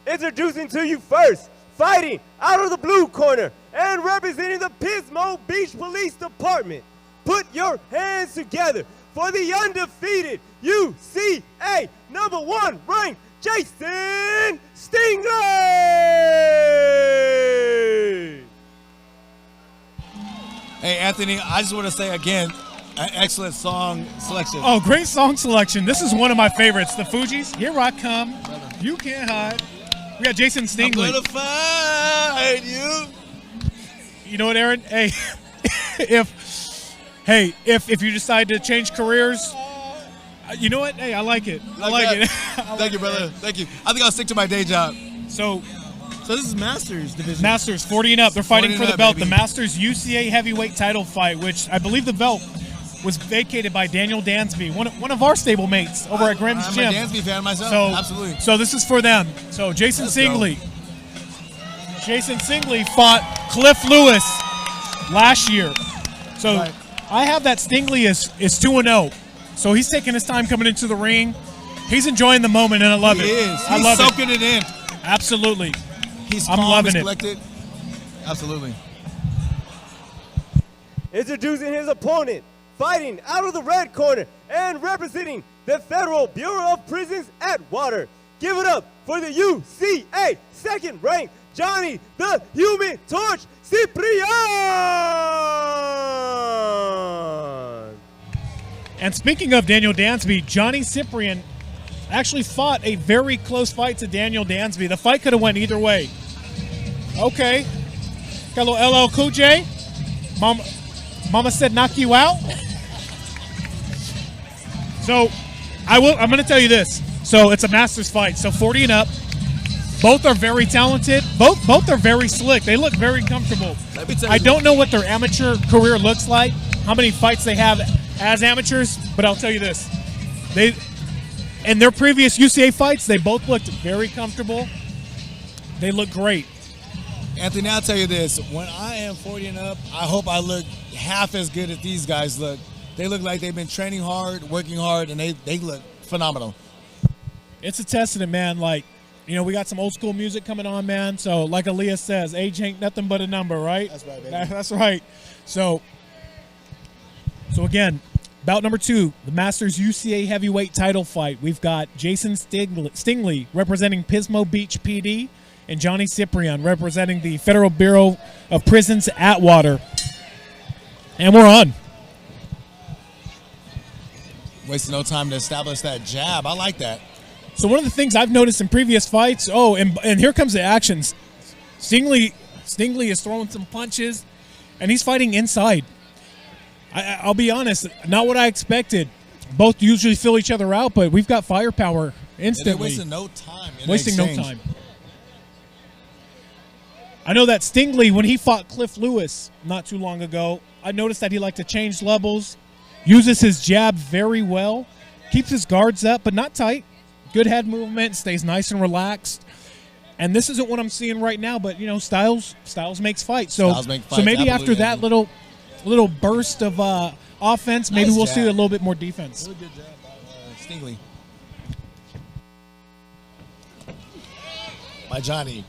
Introducing to you first, fighting out of the blue corner and representing the Pismo Beach Police Department. Put your hands together for the undefeated UCA #1 ranked Jason Stingley. Hey, Anthony, I just want to say again, an excellent song selection. Oh, great song selection. This is one of my favorites. The Fugees, Here I Come, You Can't Hide. We got Jason Stingley. I'm gonna find you. You know what, Aaron? Hey, if you decide to change careers, you know what? Hey, I like it. I like it. Thank you, brother. Thank you. I think I'll stick to my day job. So this is Masters division. Masters, 40 and up. They're fighting for the belt. Baby. The Masters UCA Heavyweight Title fight, which I believe the belt was vacated by Daniel Dansby, one of our stablemates over at Grimm's Gym. I'm a Dansby fan myself. So, absolutely. So this is for them. So Jason Stingley. Jason Stingley fought Cliff Lewis last year. So right. I have that Stingley is 2-0. So he's taking his time coming into the ring. He's enjoying the moment, and I love it. He is. I love soaking it in. Absolutely. He's I'm calm, loving he's it. collected. Absolutely. Introducing his opponent, fighting out of the red corner and representing the Federal Bureau of Prisons Atwater. Give it up for the UCA second-ranked Johnny the Human Torch Ciprian. And speaking of Daniel Dansby, Johnny Ciprian actually fought a very close fight to Daniel Dansby. The fight could have went either way. Okay. Got a little LL Cool J. Mama said knock you out. So I'm going to tell you this. So it's a Masters fight. So 40 and up. Both are very talented. Both are very slick. They look very comfortable. I don't know what their amateur career looks like, how many fights they have as amateurs, but I'll tell you this. In their previous UCA fights, they both looked very comfortable. They look great. Anthony, I'll tell you this. When I am 40 and up, I hope I look half as good as these guys look. They look like they've been training hard, working hard, and they look phenomenal. It's a testament, man. Like, you know, we got some old school music coming on, man. So, like Aaliyah says, age ain't nothing but a number, right? That's right, baby. That's right. So again, bout number 2, the Masters UCA Heavyweight Title fight. We've got Jason Stingley representing Pismo Beach PD and Johnny Ciprian representing the Federal Bureau of Prisons Atwater. And we're on. Wasting no time to establish that jab. I like that. So one of the things I've noticed in previous fights, and here comes the action. Stingley is throwing some punches, and he's fighting inside. I'll be honest, not what I expected. Both usually fill each other out, but we've got firepower instantly. They're wasting no time. Wasting no time. I know that Stingley, when he fought Cliff Lewis not too long ago, I noticed that he liked to change levels, uses his jab very well, keeps his guards up, but not tight. Good head movement, stays nice and relaxed. And this isn't what I'm seeing right now, but, you know, styles makes fights. So maybe after that little burst of offense, maybe we'll see a little bit more defense. Really good jab by Stingley. By Johnny.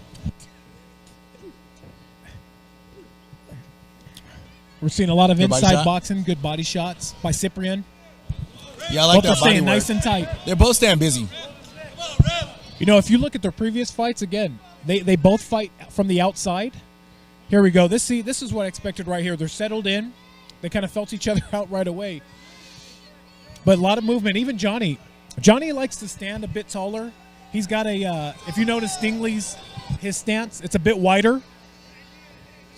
We're seeing a lot of inside boxing, good body shots by Ciprian. Yeah, I like that body work. Both are staying nice and tight. They're both staying busy. You know, if you look at their previous fights, again, they both fight from the outside. Here we go. This is what I expected right here. They're settled in. They kind of felt each other out right away. But a lot of movement. Even Johnny likes to stand a bit taller. He's got if you notice Stingley's, his stance, it's a bit wider.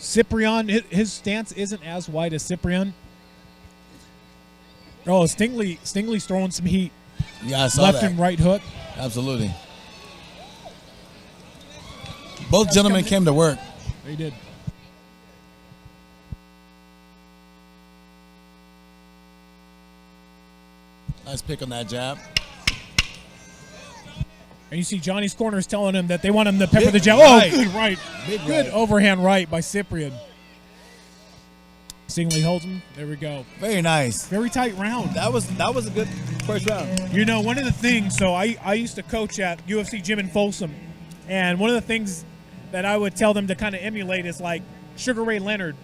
Ciprian, his stance isn't as wide as Ciprian. Oh, Stingley's throwing some heat. Yeah, I saw left that. and right hook. Absolutely. Both gentlemen came to work. They did. Nice pick on that jab. And you see Johnny's corner is telling him that they want him to pepper the jab. Right. Oh, good right. Good overhand right by Ciprian. Stingley holds him. There we go. Very nice. Very tight round. That was a good first round. You know, one of the things, so I used to coach at UFC Gym in Folsom, And one of the things that I would tell them to kind of emulate is like Sugar Ray Leonard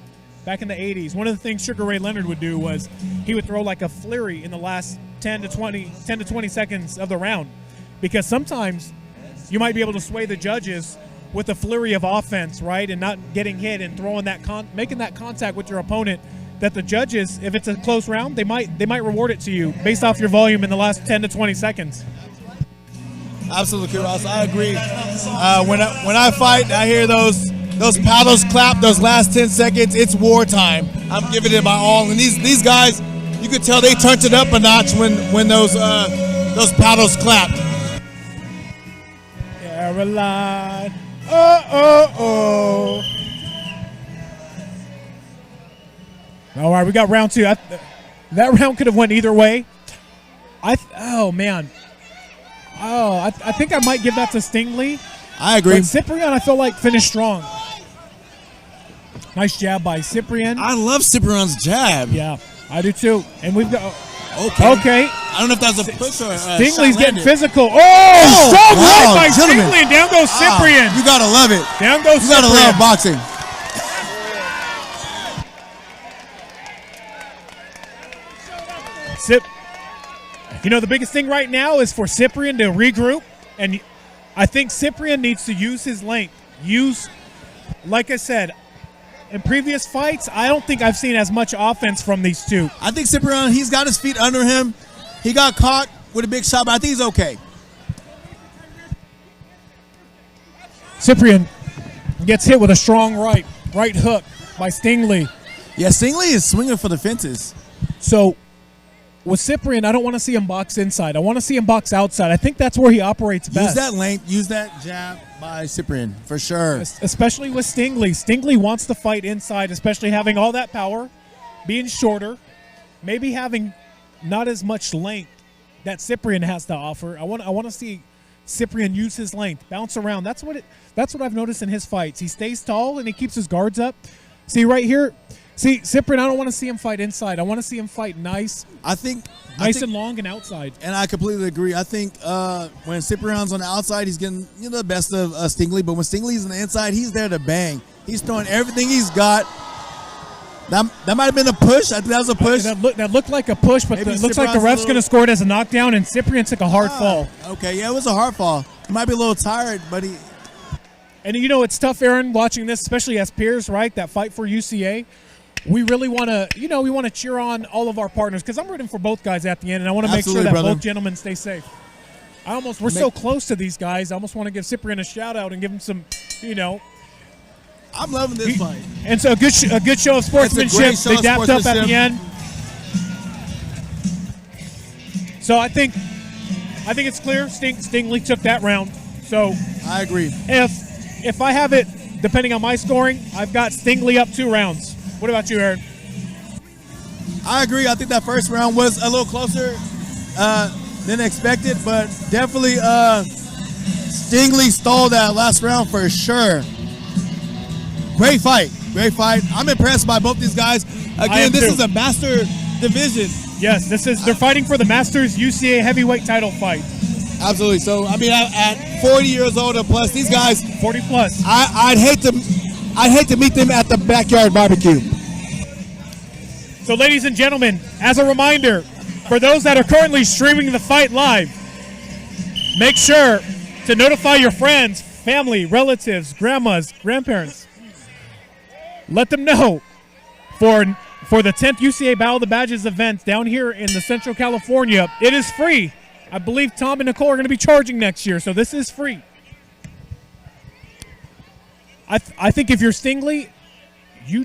back in the 80s. One of the things Sugar Ray Leonard would do was he would throw like a flurry in the last 10 to 20 seconds of the round, because sometimes you might be able to sway the judges with a flurry of offense, right, and not getting hit and throwing that making that contact with your opponent, that the judges, if it's a close round, they might reward it to you based off your volume in the last 10 to 20 seconds. Absolutely, Ross. I agree. When I fight, I hear those paddles clap those last 10 seconds. It's wartime. I'm giving it my all. And these guys, you could tell they turned it up a notch when those paddles clapped. Caroline, oh. All right, we got round 2. That round could have went either way. I think I might give that to Stingley. I agree. But Ciprian, I feel like, finished strong. Nice jab by Ciprian. I love Ciprian's jab. Yeah, I do too. And we've got okay. I don't know if that's a push or a Stingley's shot getting landed. physical. Strong right by gentlemen. Stingley, and down goes Ciprian. You gotta love it. Down goes You gotta Ciprian. love boxing. The biggest thing right now is for Ciprian to regroup, and I think Ciprian needs to use his length. Like I said, in previous fights, I don't think I've seen as much offense from these two. I think Ciprian, he's got his feet under him. He got caught with a big shot, but I think he's okay. Ciprian gets hit with a strong right hook by Stingley. Yeah, Stingley is swinging for the fences. So with Ciprian, I don't want to see him box inside. I want to see him box outside. I think that's where he operates best. Use that length, use that jab by Ciprian, for sure. Especially with Stingley. Stingley wants to fight inside, especially having all that power, being shorter, maybe having not as much length that Ciprian has to offer. I want to see Ciprian use his length, bounce around. That's what I've noticed in his fights. He stays tall and he keeps his guards up. See right here? See, Ciprian, I don't want to see him fight inside. I want to see him fight nice. I think and long and outside. And I completely agree. I think when Ciprian's on the outside, he's getting the best of Stingley. But when Stingley's on the inside, he's there to bang. He's throwing everything he's got. That might have been a push. I think that was a push. That looked like a push, but it looks like the ref's going to score it as a knockdown, and Ciprian took a hard fall. Okay, yeah, it was a hard fall. He might be a little tired, but he... And, it's tough, Aaron, watching this, especially as peers, right, that fight for UCA. We really want to, cheer on all of our partners, because I'm rooting for both guys at the end, and I want to make sure that both gentlemen stay safe. We're so close to these guys. I almost want to give Ciprian a shout-out and give him some, I'm loving this fight. And so a good show of sportsmanship. They dapped up at the end. So I think it's clear. Stingley took that round. So I agree. If I have it, depending on my scoring, I've got Stingley up 2 rounds. What about you, Aaron? I agree. I think that first round was a little closer than expected, but definitely Stingley stole that last round for sure. Great fight. I'm impressed by both these guys. Again, this is a master division. Yes, they're fighting for the Masters UCA Heavyweight Title fight. Absolutely. So, at 40 years old and plus, these guys 40 plus. I'd hate to meet them at the backyard barbecue. So, ladies and gentlemen, as a reminder, for those that are currently streaming the fight live, make sure to notify your friends, family, relatives, grandmas, grandparents. Let them know for the 10th UCA Battle of the Badges event down here in the Central California. It is free. I believe Tom and Nicole are going to be charging next year, so this is free. I think if you're Stingley, you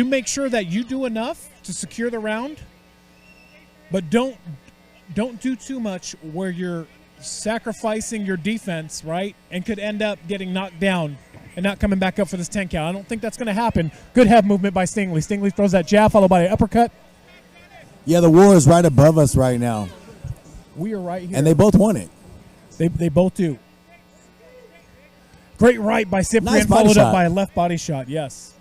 make sure that you do enough to secure the round, but don't do too much where you're sacrificing your defense, right, and could end up getting knocked down and not coming back up for this 10 count. I don't think that's going to happen. Good head movement by Stingley. Stingley throws that jab followed by an uppercut. Yeah, the war is right above us right now. We are right here. And they both want it. They both do. Great right by Ciprian, Nice followed shot. up by a left body shot, yes.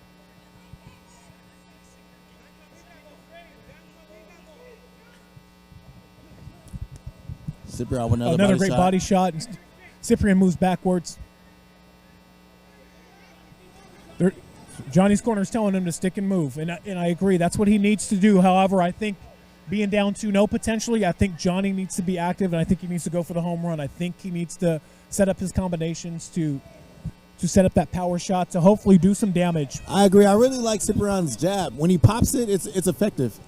Ciprian with Another great body shot. Ciprian moves backwards. Johnny's corner is telling him to stick and move, and I agree. That's what he needs to do. However, I think being down 2-0 potentially, I think Johnny needs to be active, and I think he needs to go for the home run. I think he needs to set up his combinations to set up that power shot to hopefully do some damage. I agree. I really like Ciprian's jab. When he pops it, it's effective.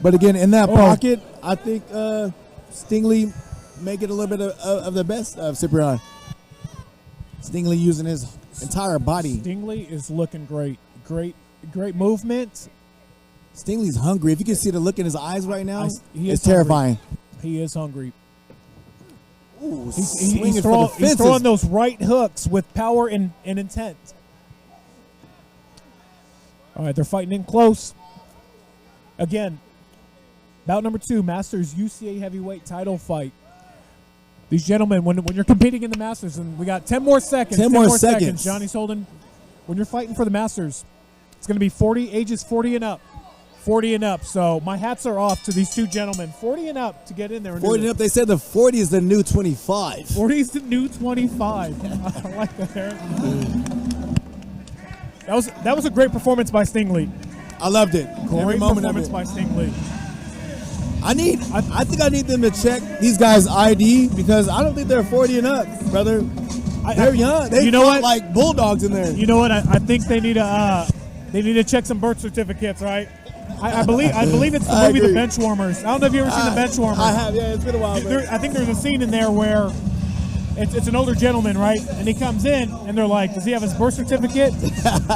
But again, in that pocket, I think Stingley may get a little bit of the best of Ciprian. Stingley using his entire body. Stingley is looking great. Great movement. Stingley's hungry. If you can see the look in his eyes right now, it's terrifying. He is hungry. Ooh, He's throwing those right hooks with power and intent. All right, they're fighting in close. Again, bout number 2, Masters UCA Heavyweight Title fight. These gentlemen, when you're competing in the Masters, and we got 10 more seconds. 10 more seconds. Johnny's holding. When you're fighting for the Masters, it's going to be ages 40 and up. 40 and up. So my hats are off to these two gentlemen. 40 and up to get in there. 40 and up. They said the 40 is the new 25. 40 is the new 25. I like that, Aaron. That was a great performance by Stingley. I loved it. Great performance by Stingley. I think I need them to check these guys' ID because I don't think they're 40 and up, brother. They're young. They fought like bulldogs in there. You know what? I think they need to check some birth certificates, right? I believe it's the movie The Benchwarmers. I don't know if you've ever seen The Benchwarmers. I have, yeah. It's been a while. I think there's a scene in there where it's an older gentleman, right? And he comes in, and they're like, does he have his birth certificate?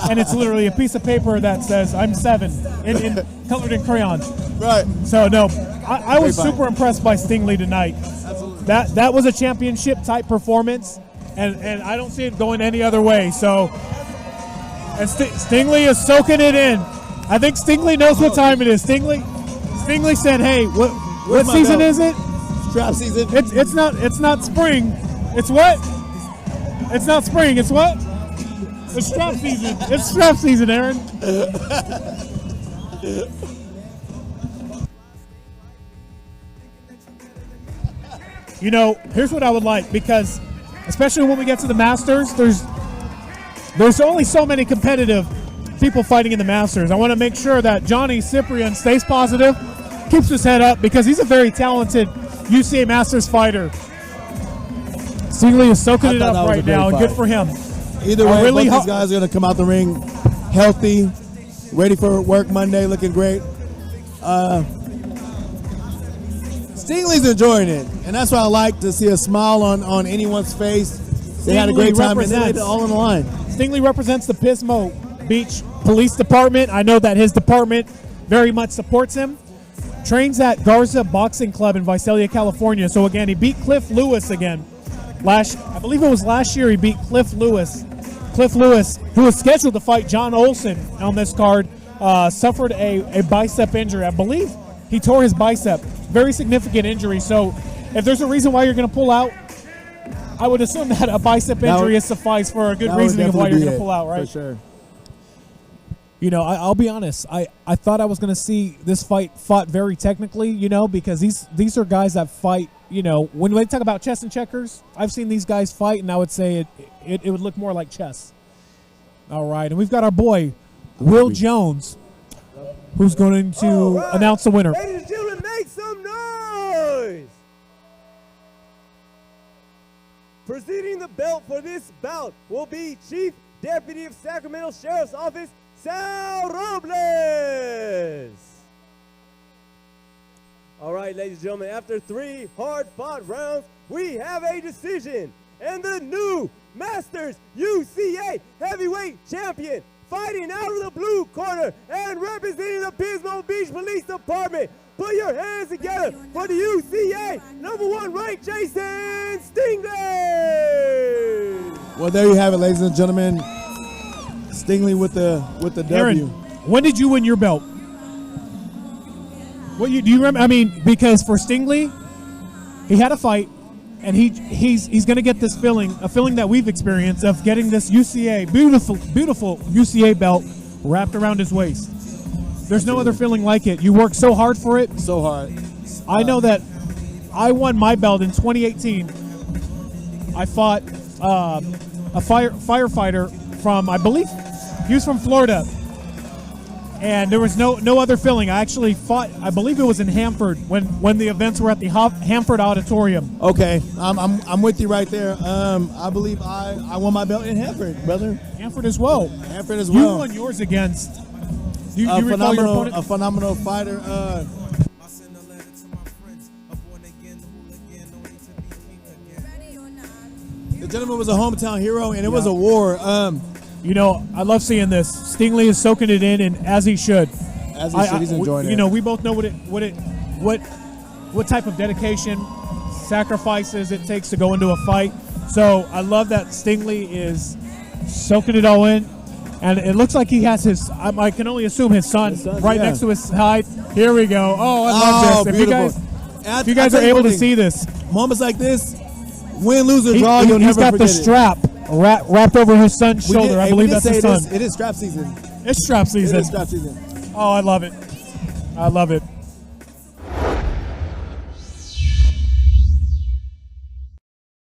And it's literally a piece of paper that says, I'm 7, in colored in crayon. Right. So, no, I was super impressed by Stingley tonight. Absolutely. That was a championship-type performance, and I don't see it going any other way. So, and Stingley is soaking it in. I think Stingley knows what time it is. Stingley said, "Hey, what season is it? Strap season. It's not spring. It's what? It's not spring. It's what? It's strap season. It's strap season, Aaron." You know, here's what I would like, because especially when we get to the Masters, there's only so many competitive people fighting in the Masters. I want to make sure that Johnny Ciprian stays positive, keeps his head up, because he's a very talented UCA Masters fighter. Stingley is soaking it up right now, and good for him. Either way, both these guys are going to come out the ring healthy, ready for work Monday, looking great. Stingley's enjoying it, and that's what I like to see, a smile on anyone's face. They had a great time, and they laid it all on the line. Stingley represents the Pismo Beach Police Department. I know that his department very much supports him. Trains at Garza Boxing Club in Visalia, California. So again, he beat Cliff Lewis again. I believe it was last year he beat Cliff Lewis. Cliff Lewis, who was scheduled to fight John Olson on this card, suffered a bicep injury. I believe he tore his bicep. Very significant injury. So if there's a reason why you're going to pull out, I would assume that a bicep injury is suffice for a good reasoning of why you're going to pull out, right? For sure. You know, I'll be honest. I thought I was going to see this fight fought very technically, you know, because these are guys that fight, you know, when they talk about chess and checkers, I've seen these guys fight, and I would say it would look more like chess. All right, and we've got our boy, Will Jones, who's going to announce the winner. Ladies and gentlemen, make some noise! Preceding the belt for this bout will be Chief Deputy of Sacramento Sheriff's Office, Sal Robles. All right, ladies and gentlemen, after 3 hard-fought rounds, we have a decision. And the new Masters UCA Heavyweight Champion, fighting out of the blue corner and representing the Pismo Beach Police Department. Put your hands together for the UCA #1 ranked Jason Stingley. Well, there you have it, ladies and gentlemen. Stingley with the W. Aaron, when did you win your belt? Do you remember? I mean, because for Stingley, he had a fight, and he's going to get this feeling, a feeling that we've experienced of getting this UCA beautiful UCA belt wrapped around his waist. There's no other feeling like it. You work so hard for it. So hard. I know that I won my belt in 2018. I fought a firefighter from, I believe, he was from Florida, and there was no other filling. I actually fought, I believe it was in Hanford when the events were at the Hanford Auditorium. Okay, I'm with you right there. I believe I won my belt in Hanford, brother. Hanford as well. Hanford as well. You won yours against. Do you recall your opponent? A phenomenal fighter. The gentleman was a hometown hero, and it was a war. You know, I love seeing this. Stingley is soaking it in, and as he should. As he should, he's enjoying it. You know, we both know what type of dedication, sacrifices it takes to go into a fight. So I love that Stingley is soaking it all in, and it looks like he has his. I can only assume his son right next to his side. Here we go. Oh, I love this. If you guys are able to see this, moments like this, win, lose, or draw, you'll he's never got the forget it. strap wrapped over his son's shoulder. I believe that's his son. It is strap season. It's strap season. It is strap season. Oh, I love it. I love it.